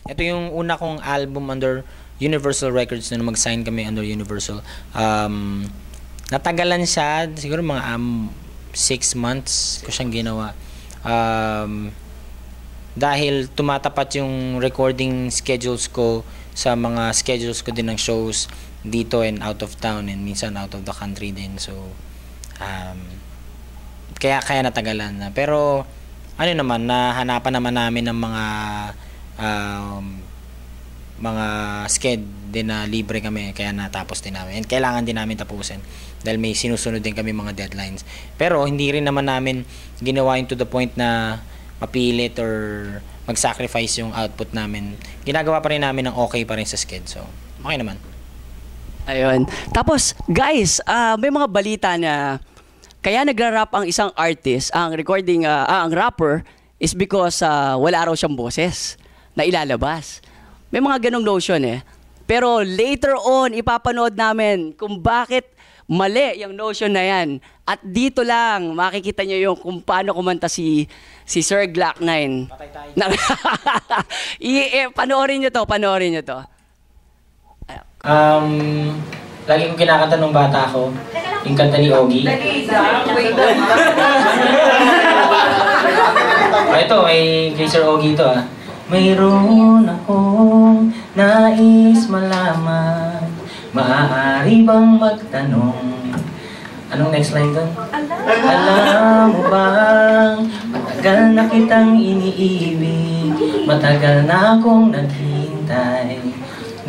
ito yung una kong album under Universal Records na mag-sign kami under Universal. Natagalan siya, siguro mga 6 months ko siyang ginawa. Dahil tumatapat yung recording schedules ko sa mga schedules ko din ng shows dito and out of town and minsan out of the country din. So, kaya natagalan na. Pero, ano naman, nahanapan naman namin ng mga sked din na libre kami, kaya natapos din namin. And kailangan din namin tapusin dahil may sinusunod din kami mga deadlines. Pero hindi rin naman namin ginawa to the point na mapilit or mag-sacrifice yung output namin. Ginagawa pa rin namin ng okay pa rin sa sked. So, okay naman. Ayun. Tapos, guys, may mga balita na kaya nagra-rap ang isang artist, ang rapper, is because wala raw siyang boses na ilalabas. May mga ganong notion eh. Pero later on, ipapanood namin kung bakit mali yung notion na yan. At dito lang, makikita nyo yung kung paano kumanta si Sir Glock 9. Patay tayo. Panoorin nyo to. Lagi kong kinakanta nung bata ako, yung kanta ni Ogie. Ito, kay Sir Ogie ito Mayroon akong nais malaman, maaari bang magtanong? Anong next line doon? Alam mo bang matagal na kitang iniibig, matagal na akong naghintay,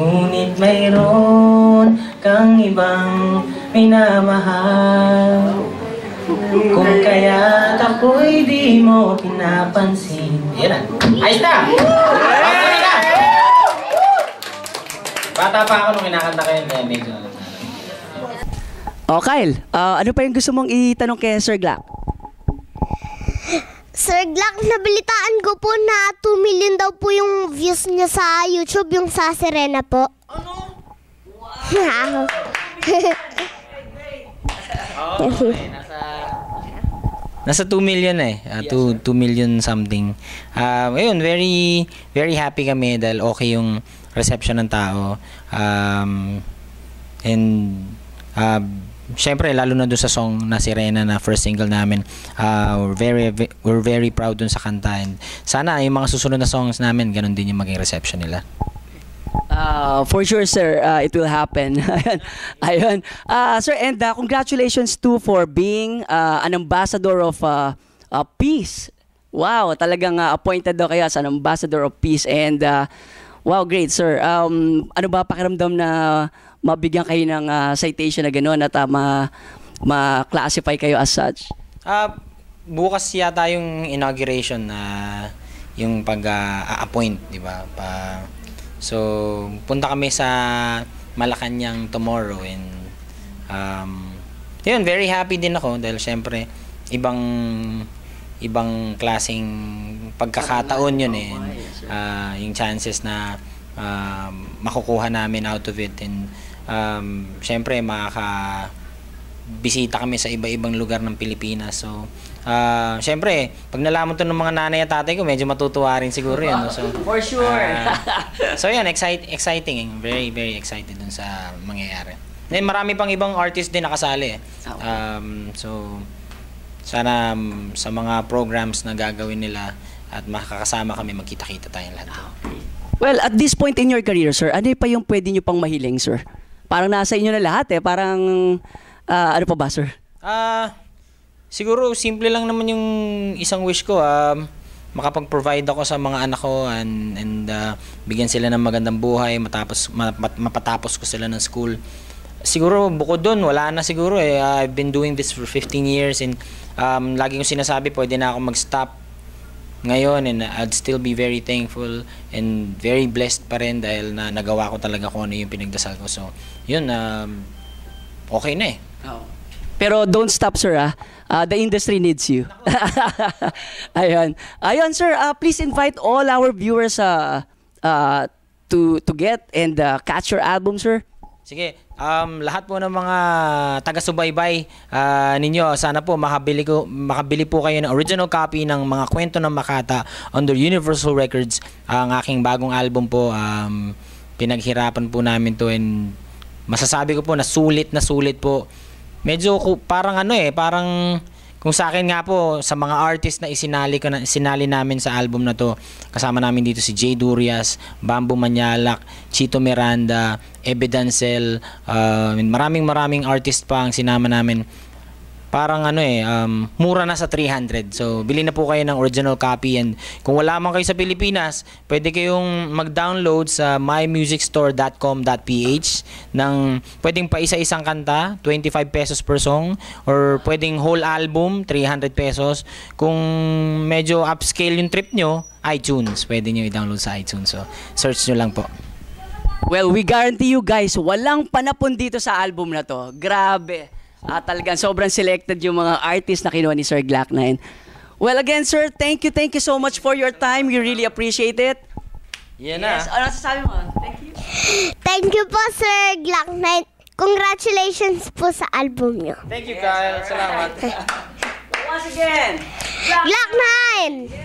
ngunit mayroon kang ibang minamahal. Kung kaya't ako'y di mo pinapansin. Yan na. Ayos na! Okay na! Bata pa ako nung kinakanta kayo, kaya medyo alam na. Kyle, ano pa yung gusto mong itanong kay Sir Glock? Sir Glock, nabalitaan ko po na 2 million daw po yung views niya sa YouTube, yung sa Serena po. Ano? Wow! Nasa 2 million 2 million something. Ayun, very very happy kami dahil okay yung reception ng tao. Syempre lalo na doon sa song na Sirena na first single namin. We're very proud dun sa kanta, and sana yung mga susunod na songs namin ganun din yung maging reception nila. For sure, sir, it will happen. Ayun. Sir, and congratulations too for being an ambassador of peace. Wow, talagang appointed daw kayo as an ambassador of peace. And wow, great, sir. Ano ba pakiramdam na mabigyan kayo ng citation na gano'n at ma-classify kayo as such? Bukas yata yung inauguration na yung pag-appoint, di ba? So, punta kami sa Malacanang tomorrow, and yun, very happy din ako dahil syempre ibang klaseng pagkakataon yun yung chances na makukuha namin out of it, and syempre makakabisita kami sa iba-ibang lugar ng Pilipinas. So syempre, pag nalaman to ng mga nanay at tatay ko, medyo matutuwa rin siguro yun. So, for sure. So yun, exciting. Very, very excited dun sa mangyayari. Then marami pang ibang artist din nakasali. So, sana sa mga programs na gagawin nila at makakasama kami, magkita-kita tayong lahat. Well, at this point in your career, sir, ano pa yung pwede nyo pang mahiling, sir? Parang nasa inyo na lahat Parang, ano pa ba, sir? Siguro simple lang naman yung isang wish ko, makapag-provide ako sa mga anak ko and bigyan sila ng magandang buhay, mapatapos ko sila ng school. Siguro bukod doon wala na siguro I've been doing this for 15 years, and lagi kong sinasabi pwede na ako mag-stop ngayon, and I'd still be very thankful and very blessed pa rin dahil nagawa ko talaga kung ano yung pinagdasal ko. So yun, okay na Pero don't stop, sir. The industry needs you. Ayun. Ayun, sir. Please invite all our viewers to get and catch your album, sir. Sige, lahat po ng mga taga-subaybay ninyo, sana po makabili po kayo ng original copy ng mga kwento ng Makata under Universal Records. Ang aking bagong album po, pinaghirapan po namin to, and masasabi ko po na sulit po. Medyo parang parang kung sa akin nga po, sa mga artist na isinali namin sa album na to, kasama namin dito si Jay Durias, Bamboo Manyalak, Chito Miranda, Evidancel, maraming artist pa ang sinama namin. Parang mura na sa 300. So, bili na po kayo ng original copy, and kung wala man kayo sa Pilipinas, pwede kayong mag-download sa mymusicstore.com.ph ng pwedeng pa isa-isang kanta, 25 pesos per song, or pwedeng whole album, 300 pesos. Kung medyo upscale yung trip nyo, iTunes, pwede nyo i-download sa iTunes. So, search nyo lang po. Well, we guarantee you guys, walang panapon dito sa album na to. Grabe. Talagang sobrang selected yung mga artists na kinuha ni Sir Glock9. Well, again, sir, thank you so much for your time. We really appreciate it. Yan Yes. na. Ano sasabi mo? Thank you. Thank you po, Sir Glock9. Congratulations po sa album niyo. Thank you, Kyle. Salamat. Once again, Glock9!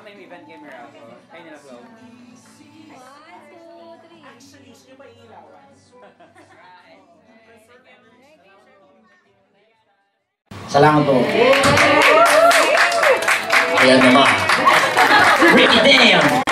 May event camera ako. Kayo nila flow. 1, 2, 3. Actually, gusto nyo ba ilawan? Salamat po. Ayan naman. Ricky Damn!